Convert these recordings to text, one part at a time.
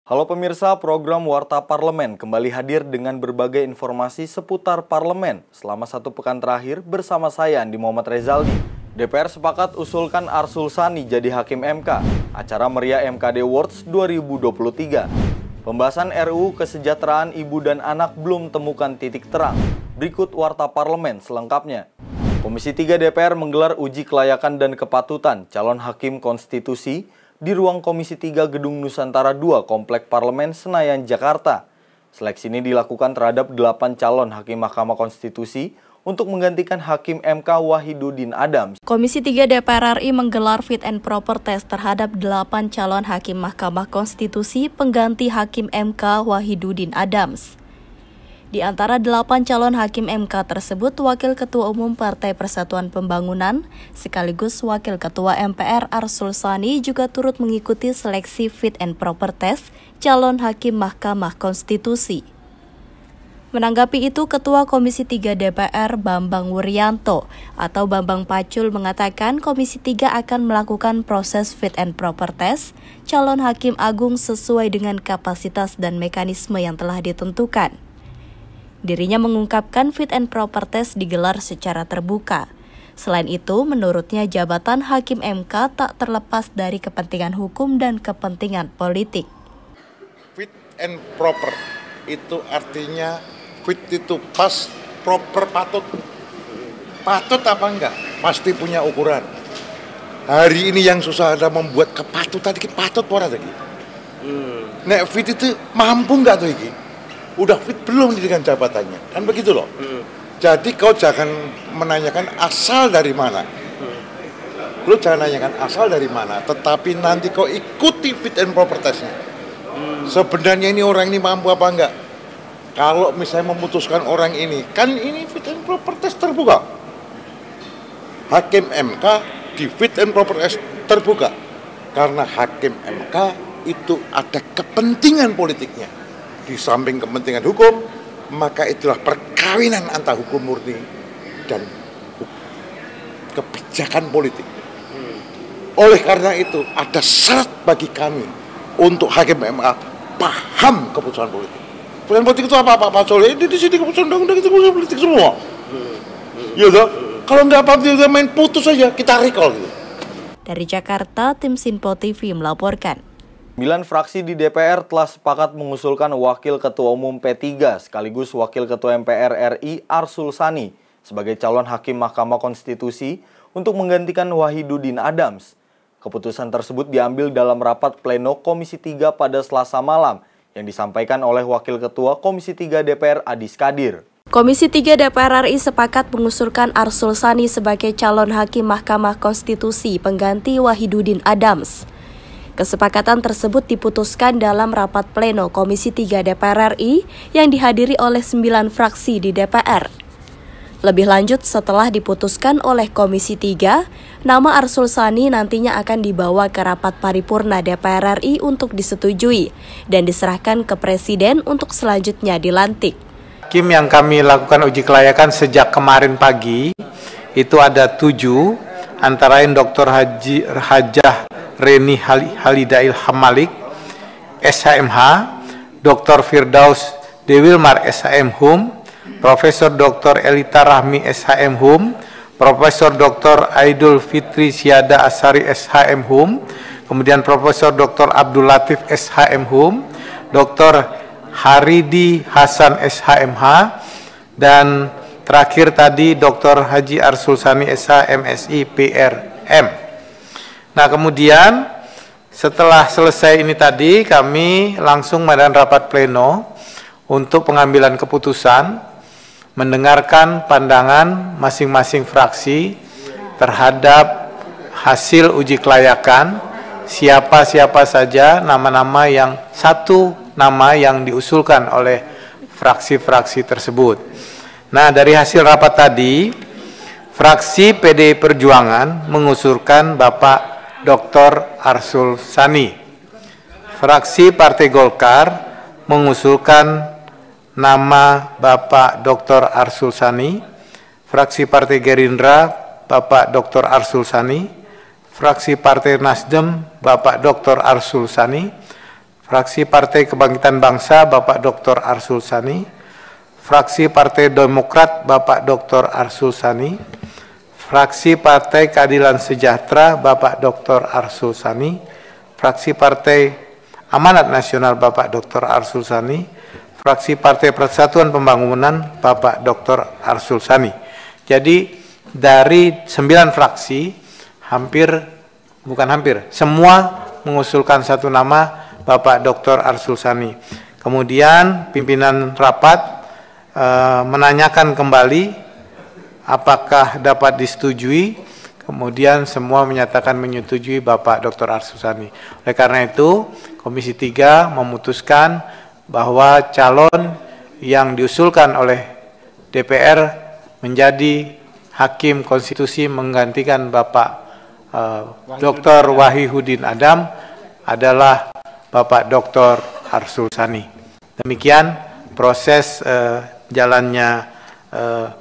Halo pemirsa, program Warta Parlemen kembali hadir dengan berbagai informasi seputar parlemen selama satu pekan terakhir bersama saya Andi Muhammad Rezaldi. DPR sepakat usulkan Arsul Sani jadi Hakim MK, acara meriah MKD Awards 2023. Pembahasan RUU Kesejahteraan Ibu dan Anak belum temukan titik terang. Berikut Warta Parlemen selengkapnya. Komisi 3 DPR menggelar uji kelayakan dan kepatutan calon Hakim Konstitusi di ruang Komisi 3 Gedung Nusantara 2 Komplek Parlemen Senayan, Jakarta. Seleksi ini dilakukan terhadap 8 calon Hakim Mahkamah Konstitusi untuk menggantikan Hakim MK Wahidudin Adams. Komisi 3 DPR RI menggelar fit and proper test terhadap 8 calon Hakim Mahkamah Konstitusi pengganti Hakim MK Wahidudin Adams. Di antara 8 calon Hakim MK tersebut, Wakil Ketua Umum Partai Persatuan Pembangunan sekaligus Wakil Ketua MPR Arsul Sani juga turut mengikuti seleksi fit and proper test calon Hakim Mahkamah Konstitusi. Menanggapi itu, Ketua Komisi 3 DPR Bambang Wuryanto atau Bambang Pacul mengatakan Komisi 3 akan melakukan proses fit and proper test calon Hakim Agung sesuai dengan kapasitas dan mekanisme yang telah ditentukan. Dirinya mengungkapkan fit and proper test digelar secara terbuka. Selain itu, menurutnya jabatan Hakim MK tak terlepas dari kepentingan hukum dan kepentingan politik. Fit and proper itu artinya fit itu pas, proper patut. Patut apa enggak? Pasti punya ukuran. Hari ini yang susah ada membuat kepatutan, patut pora lagi. Nek fit itu mampu enggak tuh iki? Udah fit belum dengan jabatannya, kan begitu loh. Jadi kau jangan menanyakan asal dari mana. Lu jangan nanyakan asal dari mana, tetapi nanti kau ikuti fit and proper testnya. Sebenarnya ini orang ini mampu apa enggak? Kalau misalnya memutuskan orang ini, kan ini fit and proper test terbuka. Hakim MK di fit and proper test terbuka. Karena Hakim MK itu ada kepentingan politiknya. Di samping kepentingan hukum, maka itulah perkawinan antara hukum murni dan kebijakan politik. Oleh karena itu, ada syarat bagi kami untuk Hakim MK paham keputusan politik. Keputusan politik itu apa, Pak Soleh? Di sini keputusan undang-undang itu keputusan politik semua. Ya toh? Kalau nggak apa-apa, dia main putus saja, kita recall gitu. Dari Jakarta, tim Sinpo TV melaporkan. 9 fraksi di DPR telah sepakat mengusulkan Wakil Ketua Umum P3 sekaligus Wakil Ketua MPR RI Arsul Sani sebagai calon Hakim Mahkamah Konstitusi untuk menggantikan Wahidudin Adams. Keputusan tersebut diambil dalam rapat pleno Komisi 3 pada Selasa malam yang disampaikan oleh Wakil Ketua Komisi 3 DPR Adis Kadir. Komisi 3 DPR RI sepakat mengusulkan Arsul Sani sebagai calon Hakim Mahkamah Konstitusi pengganti Wahidudin Adams. Kesepakatan tersebut diputuskan dalam rapat pleno Komisi 3 DPR RI yang dihadiri oleh 9 fraksi di DPR. Lebih lanjut, setelah diputuskan oleh Komisi 3, nama Arsul Sani nantinya akan dibawa ke rapat paripurna DPR RI untuk disetujui dan diserahkan ke Presiden untuk selanjutnya dilantik. Hakim yang kami lakukan uji kelayakan sejak kemarin pagi itu ada 7, antara lain Dr. Hajah Reni Halidail Hamalik, SHMH, Dr. Firdaus Dewilmar, SHM Hum, Profesor Dr. Elita Rahmi, SHM Hum, Profesor Dr. Aidul Fitri Syada Asari, SHM Hum, kemudian Profesor Dr. Abdul Latif, SHM Hum, Dr. Haridi Hasan, SHMH, dan terakhir tadi Dr. Haji Arsul Sani, SH, MSI, PRM. Nah, kemudian setelah selesai ini tadi, kami langsung mengadakan rapat pleno untuk pengambilan keputusan, mendengarkan pandangan masing-masing fraksi terhadap hasil uji kelayakan, siapa-siapa saja nama-nama yang satu nama yang diusulkan oleh fraksi-fraksi tersebut. Nah, dari hasil rapat tadi, fraksi PDI Perjuangan mengusulkan Bapak Dr. Arsul Sani. Fraksi Partai Golkar mengusulkan nama Bapak Dr. Arsul Sani. Fraksi Partai Gerindra Bapak Dr. Arsul Sani. Fraksi Partai Nasdem Bapak Dr. Arsul Sani. Fraksi Partai Kebangkitan Bangsa Bapak Dr. Arsul Sani, Fraksi Partai Demokrat Bapak Dr. Arsul Sani, Fraksi Partai Keadilan Sejahtera Bapak Dr. Arsul Sani, Fraksi Partai Amanat Nasional Bapak Dr. Arsul Sani, Fraksi Partai Persatuan Pembangunan Bapak Dr. Arsul Sani. Jadi dari 9 fraksi semua mengusulkan satu nama Bapak Dr. Arsul Sani. Kemudian pimpinan rapat menanyakan kembali apakah dapat disetujui. Kemudian semua menyatakan menyetujui Bapak Dr. Arsul Sani. Oleh karena itu, Komisi 3 memutuskan bahwa calon yang diusulkan oleh DPR menjadi Hakim Konstitusi menggantikan Bapak Dr. Wahidudin Adam adalah Bapak Dr. Arsul Sani. Demikian proses jalannya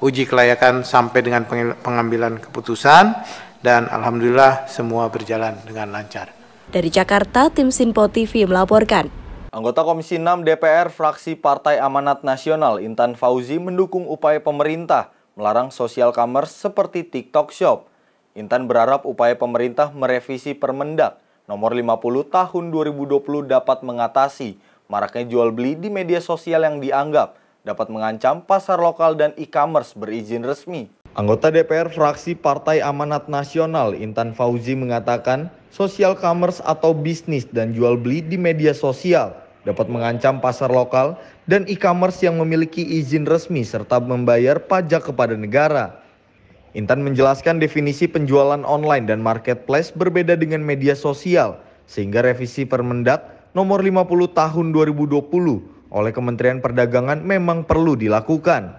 uji kelayakan sampai dengan pengambilan keputusan, dan alhamdulillah semua berjalan dengan lancar. Dari Jakarta, tim Sinpo TV melaporkan. Anggota Komisi 6 DPR fraksi Partai Amanat Nasional Intan Fauzi mendukung upaya pemerintah melarang social commerce seperti TikTok Shop. Intan berharap upaya pemerintah merevisi Permendak Nomor 50 Tahun 2020 dapat mengatasi maraknya jual beli di media sosial yang dianggap dapat mengancam pasar lokal dan e-commerce berizin resmi. Anggota DPR fraksi Partai Amanat Nasional Intan Fauzi mengatakan social commerce atau bisnis dan jual beli di media sosial dapat mengancam pasar lokal dan e-commerce yang memiliki izin resmi serta membayar pajak kepada negara. Intan menjelaskan definisi penjualan online dan marketplace berbeda dengan media sosial, sehingga revisi Permendak Nomor 50 Tahun 2020 oleh Kementerian Perdagangan memang perlu dilakukan.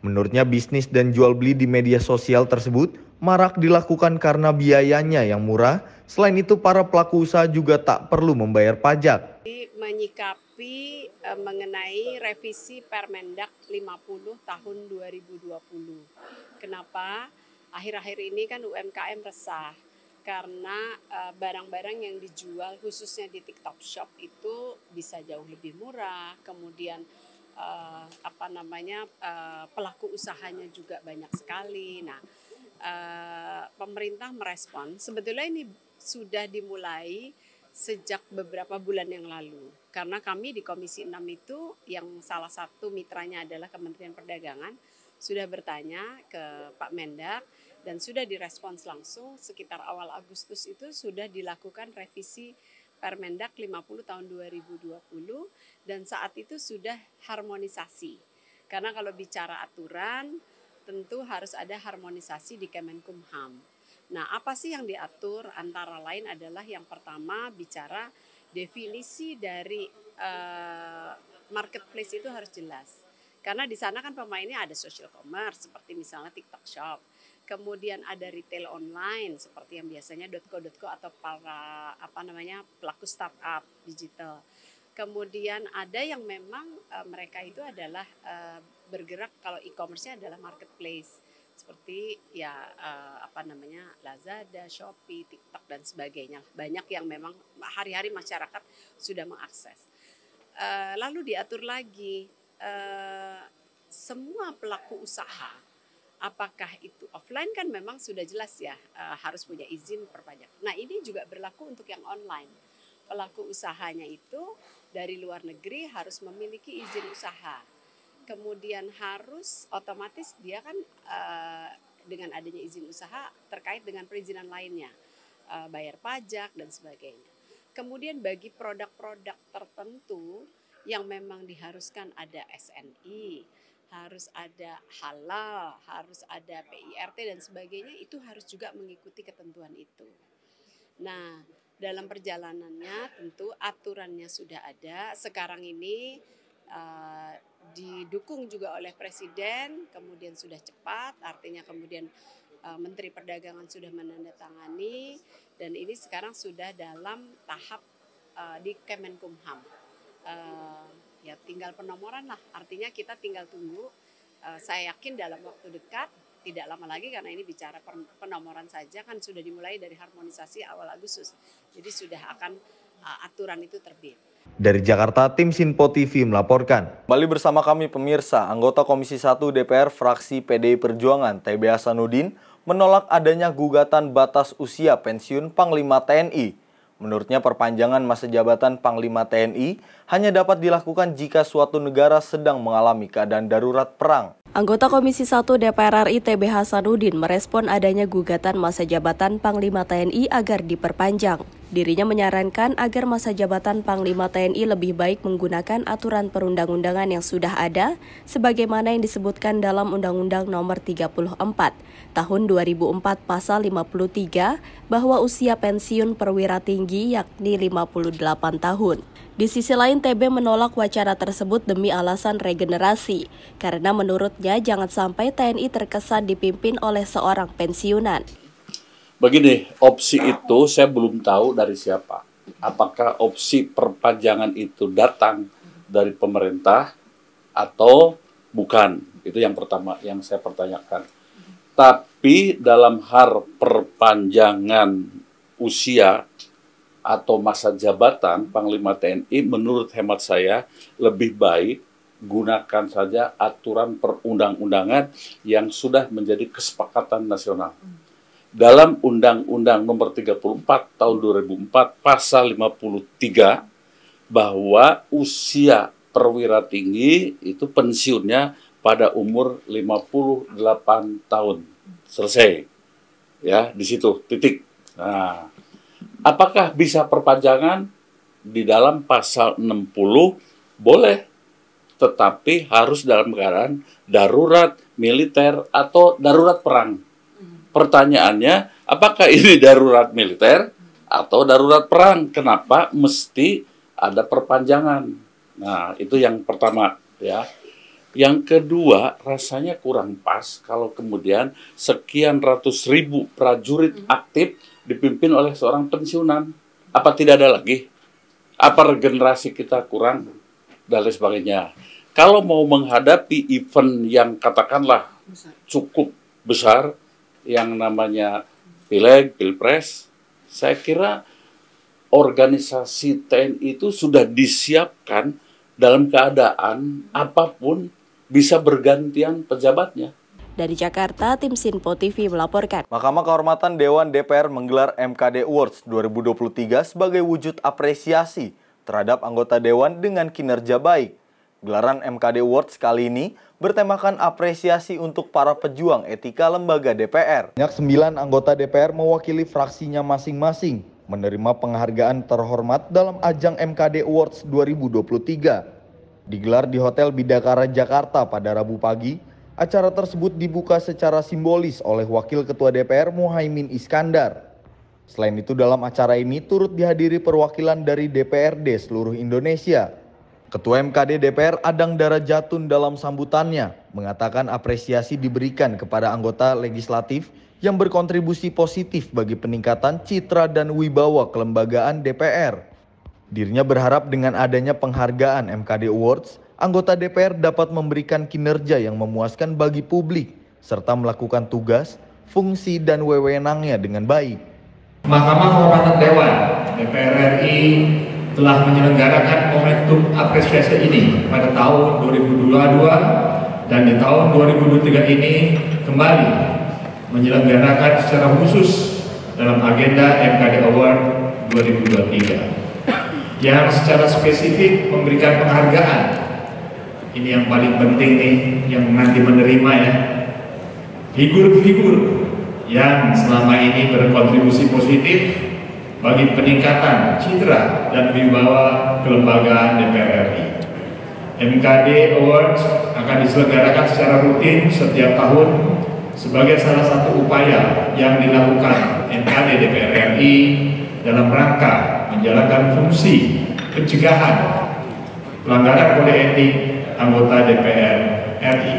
Menurutnya bisnis dan jual beli di media sosial tersebut marak dilakukan karena biayanya yang murah. Selain itu para pelaku usaha juga tak perlu membayar pajak. Menyikapi mengenai revisi Permendak 50 tahun 2020. Kenapa? Akhir-akhir ini kan UMKM resah karena barang-barang yang dijual khususnya di TikTok Shop itu bisa jauh lebih murah. Kemudian pelaku usahanya juga banyak sekali. Nah, pemerintah merespon. Sebetulnya ini sudah dimulai sejak beberapa bulan yang lalu. Karena kami di Komisi 6 itu yang salah satu mitranya adalah Kementerian Perdagangan sudah bertanya ke Pak Mendak dan sudah direspons langsung sekitar awal Agustus itu sudah dilakukan revisi Permendak 50 tahun 2020 dan saat itu sudah harmonisasi. Karena kalau bicara aturan tentu harus ada harmonisasi di Kemenkumham. Nah, apa sih yang diatur? Antara lain adalah yang pertama bicara definisi dari marketplace itu harus jelas. Karena di sana kan pemainnya ada social commerce seperti misalnya TikTok Shop. Kemudian ada retail online seperti yang biasanya .co.co atau para pelaku startup digital. Kemudian ada yang memang mereka itu adalah bergerak kalau e-commerce-nya adalah marketplace. Seperti Lazada, Shopee, TikTok dan sebagainya. Banyak yang memang hari-hari masyarakat sudah mengakses. Lalu diatur lagi semua pelaku usaha, apakah itu offline kan memang sudah jelas ya harus punya izin perpajak. Nah ini juga berlaku untuk yang online. Pelaku usahanya itu dari luar negeri harus memiliki izin usaha. Kemudian harus otomatis dia kan dengan adanya izin usaha terkait dengan perizinan lainnya, bayar pajak dan sebagainya. Kemudian bagi produk-produk tertentu yang memang diharuskan ada SNI, harus ada halal, harus ada PIRT dan sebagainya, itu harus juga mengikuti ketentuan itu. Nah, dalam perjalanannya tentu aturannya sudah ada. Sekarang ini didukung juga oleh Presiden, kemudian sudah cepat, artinya kemudian Menteri Perdagangan sudah menandatangani, dan ini sekarang sudah dalam tahap di Kemenkumham. Ya tinggal penomoran lah, artinya kita tinggal tunggu. Saya yakin dalam waktu dekat, tidak lama lagi karena ini bicara penomoran saja kan sudah dimulai dari harmonisasi awal Agustus. Jadi sudah akan aturan itu terbit. Dari Jakarta, tim Sinpo TV melaporkan. Kembali bersama kami pemirsa, anggota Komisi 1 DPR fraksi PDI Perjuangan TB Hasanuddin menolak adanya gugatan batas usia pensiun Panglima TNI. Menurutnya perpanjangan masa jabatan Panglima TNI hanya dapat dilakukan jika suatu negara sedang mengalami keadaan darurat perang. Anggota Komisi 1 DPR RI TB Hasanuddin merespon adanya gugatan masa jabatan Panglima TNI agar diperpanjang. Dirinya menyarankan agar masa jabatan Panglima TNI lebih baik menggunakan aturan perundang-undangan yang sudah ada, sebagaimana yang disebutkan dalam Undang-Undang Nomor 34 Tahun 2004 Pasal 53 bahwa usia pensiun perwira tinggi yakni 58 tahun. Di sisi lain, TB menolak wacana tersebut demi alasan regenerasi, karena menurutnya jangan sampai TNI terkesan dipimpin oleh seorang pensiunan. Begini, opsi itu saya belum tahu dari siapa. Apakah opsi perpanjangan itu datang dari pemerintah atau bukan? Itu yang pertama yang saya pertanyakan. Tapi dalam hal perpanjangan usia atau masa jabatan Panglima TNI, menurut hemat saya lebih baik gunakan saja aturan perundang-undangan yang sudah menjadi kesepakatan nasional. Dalam Undang-Undang Nomor 34 Tahun 2004 Pasal 53 bahwa usia perwira tinggi itu pensiunnya pada umur 58 tahun. Selesai. Ya, di situ titik. Nah, apakah bisa perpanjangan? Di dalam pasal 60 boleh, tetapi harus dalam keadaan darurat militer atau darurat perang. Pertanyaannya, apakah ini darurat militer atau darurat perang? Kenapa mesti ada perpanjangan? Nah, itu yang pertama, ya. Yang kedua, rasanya kurang pas kalau kemudian sekian ratus ribu prajurit aktif dipimpin oleh seorang pensiunan. Apa tidak ada lagi? Apa regenerasi kita kurang? Dan lain sebagainya. Kalau mau menghadapi event yang katakanlah cukup besar, yang namanya Pileg, Pilpres, saya kira organisasi TNI itu sudah disiapkan dalam keadaan apapun bisa bergantian pejabatnya. Dari Jakarta, tim Sinpo TV melaporkan. Mahkamah Kehormatan Dewan DPR menggelar MKD Awards 2023 sebagai wujud apresiasi terhadap anggota Dewan dengan kinerja baik. Gelaran MKD Awards kali ini bertemakan apresiasi untuk para pejuang etika lembaga DPR. Banyak 9 anggota DPR mewakili fraksinya masing-masing menerima penghargaan terhormat dalam ajang MKD Awards 2023. Digelar di Hotel Bidakara Jakarta pada Rabu pagi, acara tersebut dibuka secara simbolis oleh Wakil Ketua DPR Muhaimin Iskandar. Selain itu, dalam acara ini turut dihadiri perwakilan dari DPRD seluruh Indonesia. Ketua MKD DPR Adang Darajatun dalam sambutannya mengatakan apresiasi diberikan kepada anggota legislatif yang berkontribusi positif bagi peningkatan citra dan wibawa kelembagaan DPR. Dirinya berharap dengan adanya penghargaan MKD Awards, anggota DPR dapat memberikan kinerja yang memuaskan bagi publik, serta melakukan tugas, fungsi, dan wewenangnya dengan baik. Mahkamah Kehormatan Dewan DPR RI telah menyelenggarakan momentum apresiasi ini pada tahun 2022 dan di tahun 2023 ini kembali menyelenggarakan secara khusus dalam agenda MKD Award 2023 yang secara spesifik memberikan penghargaan. Ini yang paling penting nih, yang nanti menerima ya, figur-figur yang selama ini berkontribusi positif bagi peningkatan citra dan wibawa kelembagaan DPR RI. MKD Awards akan diselenggarakan secara rutin setiap tahun sebagai salah satu upaya yang dilakukan MKD DPR RI dalam rangka menjalankan fungsi pencegahan pelanggaran kode etik anggota DPR RI.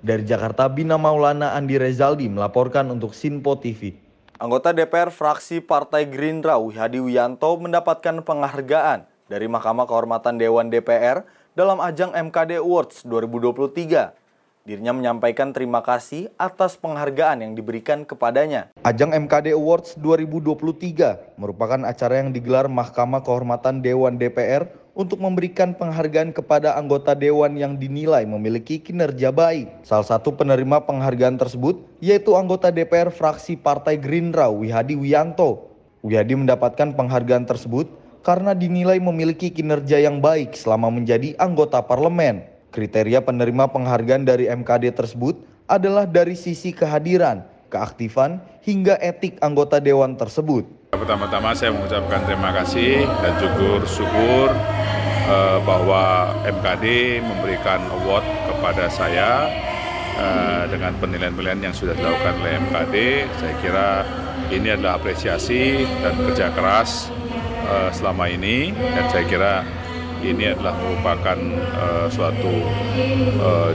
Dari Jakarta, Bina Maulana Andi Rezaldi melaporkan untuk Sinpo TV. Anggota DPR fraksi Partai Gerindra Wihadi Wiyanto mendapatkan penghargaan dari Mahkamah Kehormatan Dewan DPR dalam ajang MKD Awards 2023. Dirinya menyampaikan terima kasih atas penghargaan yang diberikan kepadanya. Ajang MKD Awards 2023 merupakan acara yang digelar Mahkamah Kehormatan Dewan DPR untuk memberikan penghargaan kepada anggota Dewan yang dinilai memiliki kinerja baik. Salah satu penerima penghargaan tersebut yaitu anggota DPR fraksi Partai Gerindra Wihadi Wiyanto. Wihadi mendapatkan penghargaan tersebut karena dinilai memiliki kinerja yang baik selama menjadi anggota parlemen. Kriteria penerima penghargaan dari MKD tersebut adalah dari sisi kehadiran, keaktifan, hingga etik anggota dewan tersebut. Pertama-tama saya mengucapkan terima kasih dan syukur bahwa MKD memberikan award kepada saya dengan penilaian-penilaian yang sudah dilakukan oleh MKD. Saya kira ini adalah apresiasi dan kerja keras selama ini, dan saya kira ini adalah merupakan suatu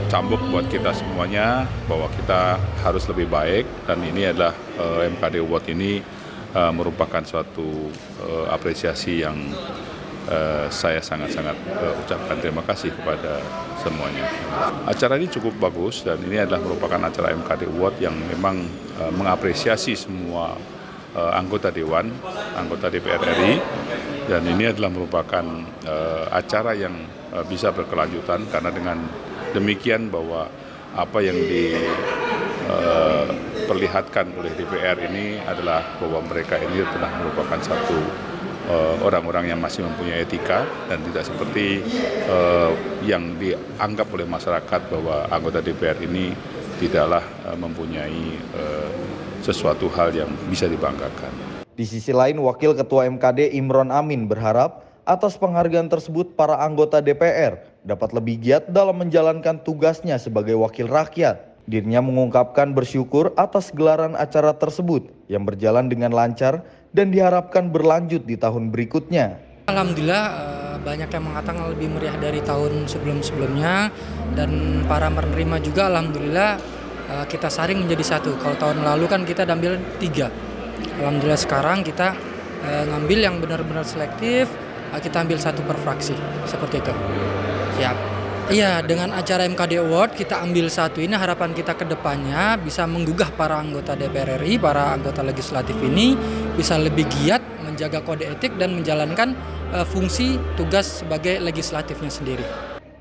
cambuk buat kita semuanya bahwa kita harus lebih baik, dan ini adalah MKD Award ini merupakan suatu apresiasi yang saya sangat-sangat ucapkan terima kasih kepada semuanya. Acara ini cukup bagus dan ini adalah merupakan acara MKD Award yang memang mengapresiasi semua anggota Dewan, anggota DPR RI, dan ini adalah merupakan acara yang bisa berkelanjutan karena dengan demikian bahwa apa yang diperlihatkan oleh DPR ini adalah bahwa mereka ini telah merupakan satu orang-orang yang masih mempunyai etika dan tidak seperti yang dianggap oleh masyarakat bahwa anggota DPR ini tidaklah mempunyai sesuatu hal yang bisa dibanggakan. Di sisi lain, Wakil Ketua MKD Imron Amin berharap atas penghargaan tersebut para anggota DPR dapat lebih giat dalam menjalankan tugasnya sebagai wakil rakyat. Dirinya mengungkapkan bersyukur atas gelaran acara tersebut yang berjalan dengan lancar dan diharapkan berlanjut di tahun berikutnya. Alhamdulillah banyak yang mengatakan lebih meriah dari tahun sebelum-sebelumnya, dan para penerima juga alhamdulillah kita saring menjadi satu. Kalau tahun lalu kan kita ambil 3. Alhamdulillah sekarang kita ngambil yang benar-benar selektif, kita ambil 1 per fraksi, seperti itu. Siap. Iya, dengan acara MKD Award kita ambil 1 ini, harapan kita ke depannya bisa menggugah para anggota DPR RI, para anggota legislatif ini bisa lebih giat menjaga kode etik dan menjalankan fungsi tugas sebagai legislatifnya sendiri.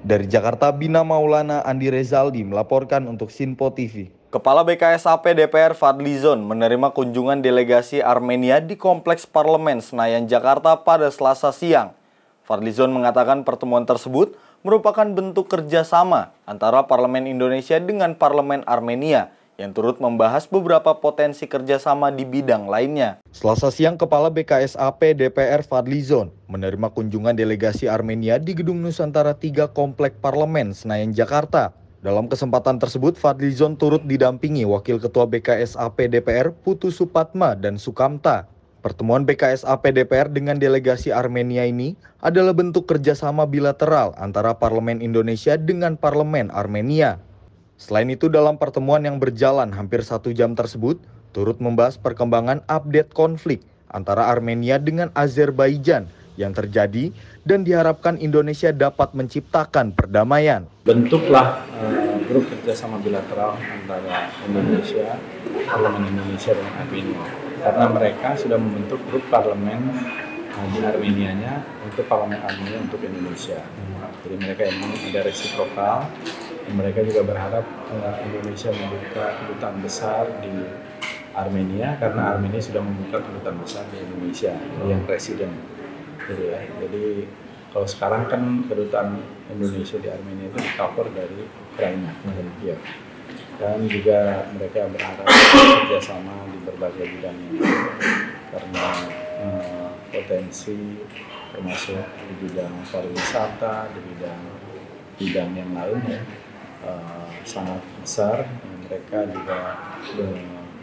Dari Jakarta, Bina Maulana, Andi Rezaldi melaporkan untuk Sinpo TV. Kepala BKSAP DPR Fadlizon menerima kunjungan delegasi Armenia di Kompleks Parlemen Senayan, Jakarta pada Selasa siang. Fadlizon mengatakan pertemuan tersebut merupakan bentuk kerjasama antara Parlemen Indonesia dengan Parlemen Armenia yang turut membahas beberapa potensi kerjasama di bidang lainnya. Selasa siang, Kepala BKSAP DPR Fadlizon menerima kunjungan delegasi Armenia di Gedung Nusantara 3 Komplek Parlemen Senayan, Jakarta. Dalam kesempatan tersebut, Fadlizon turut didampingi Wakil Ketua BKSAP DPR Putu Supatma dan Sukamta. Pertemuan BKSAP DPR dengan delegasi Armenia ini adalah bentuk kerjasama bilateral antara Parlemen Indonesia dengan Parlemen Armenia. Selain itu, dalam pertemuan yang berjalan hampir 1 jam tersebut, turut membahas perkembangan update konflik antara Armenia dengan Azerbaijan yang terjadi dan diharapkan Indonesia dapat menciptakan perdamaian. Bentuklah grup kerjasama bilateral antara Indonesia, Parlemen Indonesia dan Armenia, karena mereka sudah membentuk grup parlemen di Armenianya untuk Parlemen Armenia untuk Indonesia. Jadi mereka ini ada resiprokal. Mereka juga berharap Indonesia membuka kedutaan besar di Armenia karena Armenia sudah membuka kedutaan besar di Indonesia yang residen. Jadi kalau sekarang kan kedutaan Indonesia di Armenia itu di-cover dari Ukraina dan Kiev. Dan juga mereka berharap kerjasama di berbagai bidang ini karena potensi termasuk di bidang pariwisata, di bidang yang lain ya. Sangat besar. Mereka juga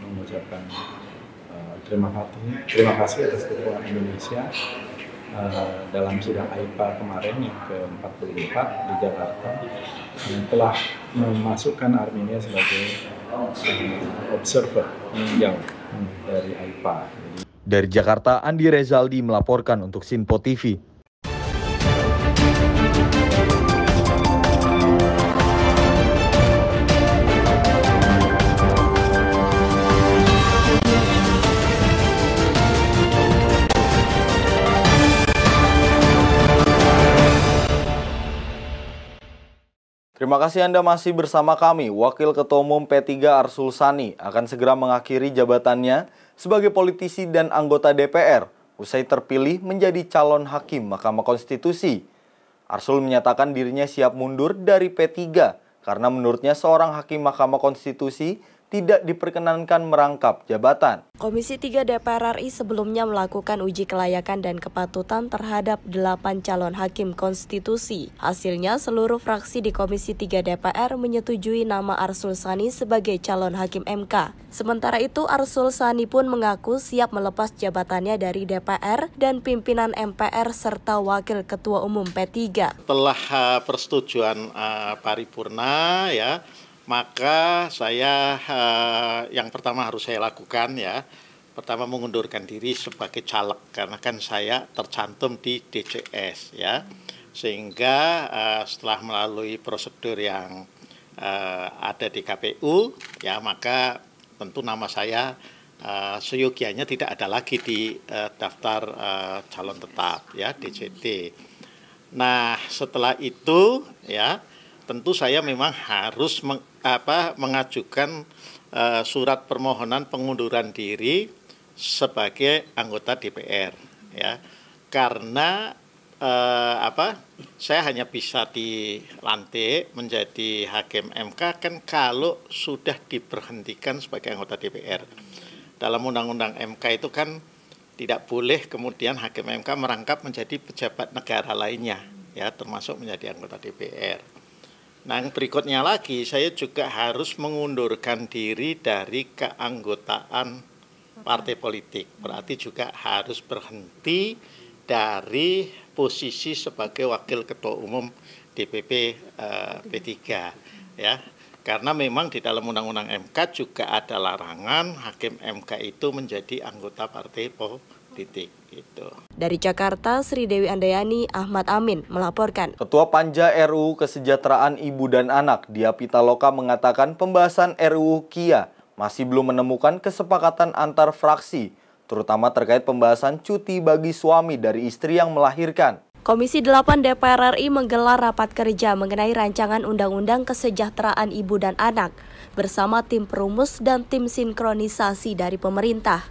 mengucapkan terima kasih atas dukungan Indonesia dalam sidang AIPA kemarin yang ke-44 di Jakarta yang telah memasukkan Armenia sebagai observer peninjau dari AIPA. Dari Jakarta, Andi Rezaldi melaporkan untuk Sinpo TV. Terima kasih Anda masih bersama kami. Wakil Ketua Umum P3 Arsul Sani akan segera mengakhiri jabatannya sebagai politisi dan anggota DPR usai terpilih menjadi calon hakim Mahkamah Konstitusi. Arsul menyatakan dirinya siap mundur dari P3 karena menurutnya seorang hakim Mahkamah Konstitusi tidak diperkenankan merangkap jabatan. Komisi 3 DPR RI sebelumnya melakukan uji kelayakan dan kepatutan terhadap 8 calon hakim konstitusi. Hasilnya, seluruh fraksi di Komisi 3 DPR menyetujui nama Arsul Sani sebagai calon hakim MK. Sementara itu, Arsul Sani pun mengaku siap melepas jabatannya dari DPR dan pimpinan MPR serta Wakil Ketua Umum P3. Setelah persetujuan paripurna ya, maka saya yang pertama harus saya lakukan ya, pertama mengundurkan diri sebagai caleg karena kan saya tercantum di DCS ya, sehingga setelah melalui prosedur yang ada di KPU ya, maka tentu nama saya seyogianya tidak ada lagi di daftar calon tetap ya DCT. Nah setelah itu ya, tentu saya memang harus mengajukan surat permohonan pengunduran diri sebagai anggota DPR ya, karena saya hanya bisa dilantik menjadi hakim MK kan kalau sudah diberhentikan sebagai anggota DPR. Dalam undang-undang MK itu kan tidak boleh kemudian hakim MK merangkap menjadi pejabat negara lainnya ya, termasuk menjadi anggota DPR. Nah, yang berikutnya lagi, saya juga harus mengundurkan diri dari keanggotaan partai politik. Berarti juga harus berhenti dari posisi sebagai Wakil Ketua Umum DPP P3. Ya. Karena memang di dalam Undang-Undang MK juga ada larangan hakim MK itu menjadi anggota partai politik. Gitu. Dari Jakarta, Sri Dewi Andayani, Ahmad Amin melaporkan. Ketua Panja RUU Kesejahteraan Ibu dan Anak, Dia Pitaloka mengatakan pembahasan RUU KIA masih belum menemukan kesepakatan antar fraksi, terutama terkait pembahasan cuti bagi suami dari istri yang melahirkan. Komisi 8 DPR RI menggelar rapat kerja mengenai rancangan Undang-Undang Kesejahteraan Ibu dan Anak bersama tim perumus dan tim sinkronisasi dari pemerintah.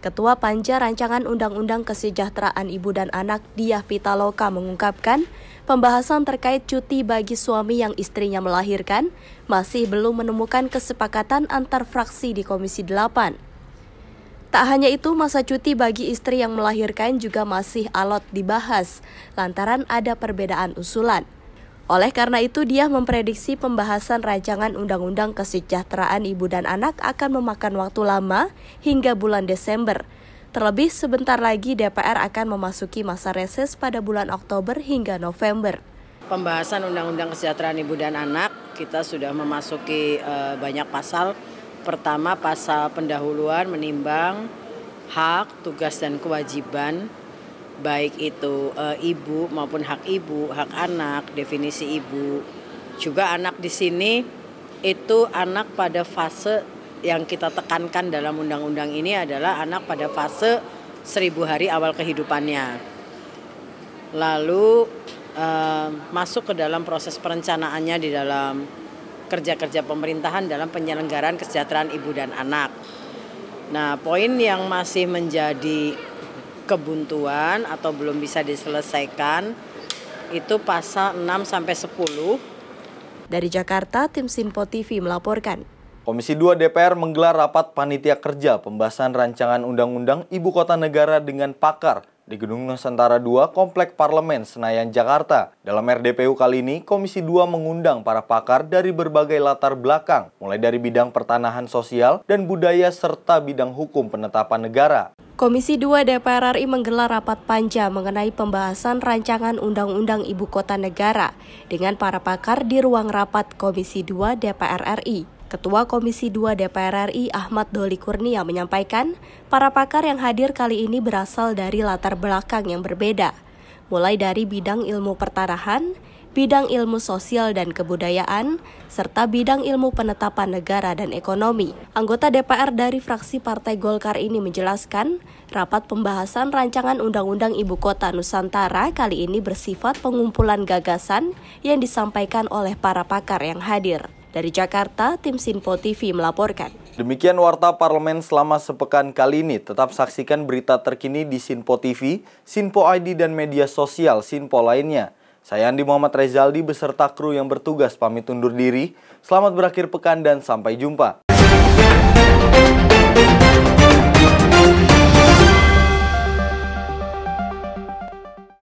Ketua Panja Rancangan Undang-Undang Kesejahteraan Ibu dan Anak Dia Pitaloka mengungkapkan pembahasan terkait cuti bagi suami yang istrinya melahirkan masih belum menemukan kesepakatan antar fraksi di Komisi 8. Tak hanya itu, masa cuti bagi istri yang melahirkan juga masih alot dibahas lantaran ada perbedaan usulan. Oleh karena itu, dia memprediksi pembahasan rancangan Undang-Undang Kesejahteraan Ibu dan Anak akan memakan waktu lama hingga bulan Desember. Terlebih sebentar lagi DPR akan memasuki masa reses pada bulan Oktober hingga November. Pembahasan Undang-Undang Kesejahteraan Ibu dan Anak, kita sudah memasuki banyak pasal. Pertama, pasal pendahuluan menimbang hak, tugas, dan kewajiban baik itu ibu maupun hak ibu, hak anak, definisi ibu. Juga anak di sini itu anak pada fase yang kita tekankan dalam undang-undang ini adalah anak pada fase 1000 hari awal kehidupannya. Lalu masuk ke dalam proses perencanaannya di dalam kerja-kerja pemerintahan dalam penyelenggaraan kesejahteraan ibu dan anak. Nah, poin yang masih menjadi kebuntuan atau belum bisa diselesaikan itu pasal 6-10. Dari Jakarta, tim Sinpo TV melaporkan. Komisi 2 DPR menggelar rapat panitia kerja pembahasan rancangan Undang-Undang Ibu Kota Negara dengan pakar di Gedung Nusantara 2 Komplek Parlemen Senayan, Jakarta. Dalam RDPU kali ini, Komisi 2 mengundang para pakar dari berbagai latar belakang, mulai dari bidang pertanahan sosial dan budaya serta bidang hukum penetapan negara. Komisi 2 DPR RI menggelar rapat panja mengenai pembahasan rancangan Undang-Undang Ibu Kota Negara dengan para pakar di ruang rapat Komisi 2 DPR RI. Ketua Komisi 2 DPR RI Ahmad Doli Kurnia menyampaikan, para pakar yang hadir kali ini berasal dari latar belakang yang berbeda, mulai dari bidang ilmu pertanahan, bidang ilmu sosial dan kebudayaan, serta bidang ilmu penetapan negara dan ekonomi. Anggota DPR dari fraksi Partai Golkar ini menjelaskan, rapat pembahasan rancangan Undang-Undang Ibu Kota Nusantara kali ini bersifat pengumpulan gagasan yang disampaikan oleh para pakar yang hadir. Dari Jakarta, tim Sinpo TV melaporkan. Demikian Warta Parlemen selama sepekan kali ini. Tetap saksikan berita terkini di Sinpo TV, Sinpo ID, dan media sosial Sinpo lainnya. Saya Andi Muhammad Rezaldi beserta kru yang bertugas pamit undur diri. Selamat berakhir pekan dan sampai jumpa.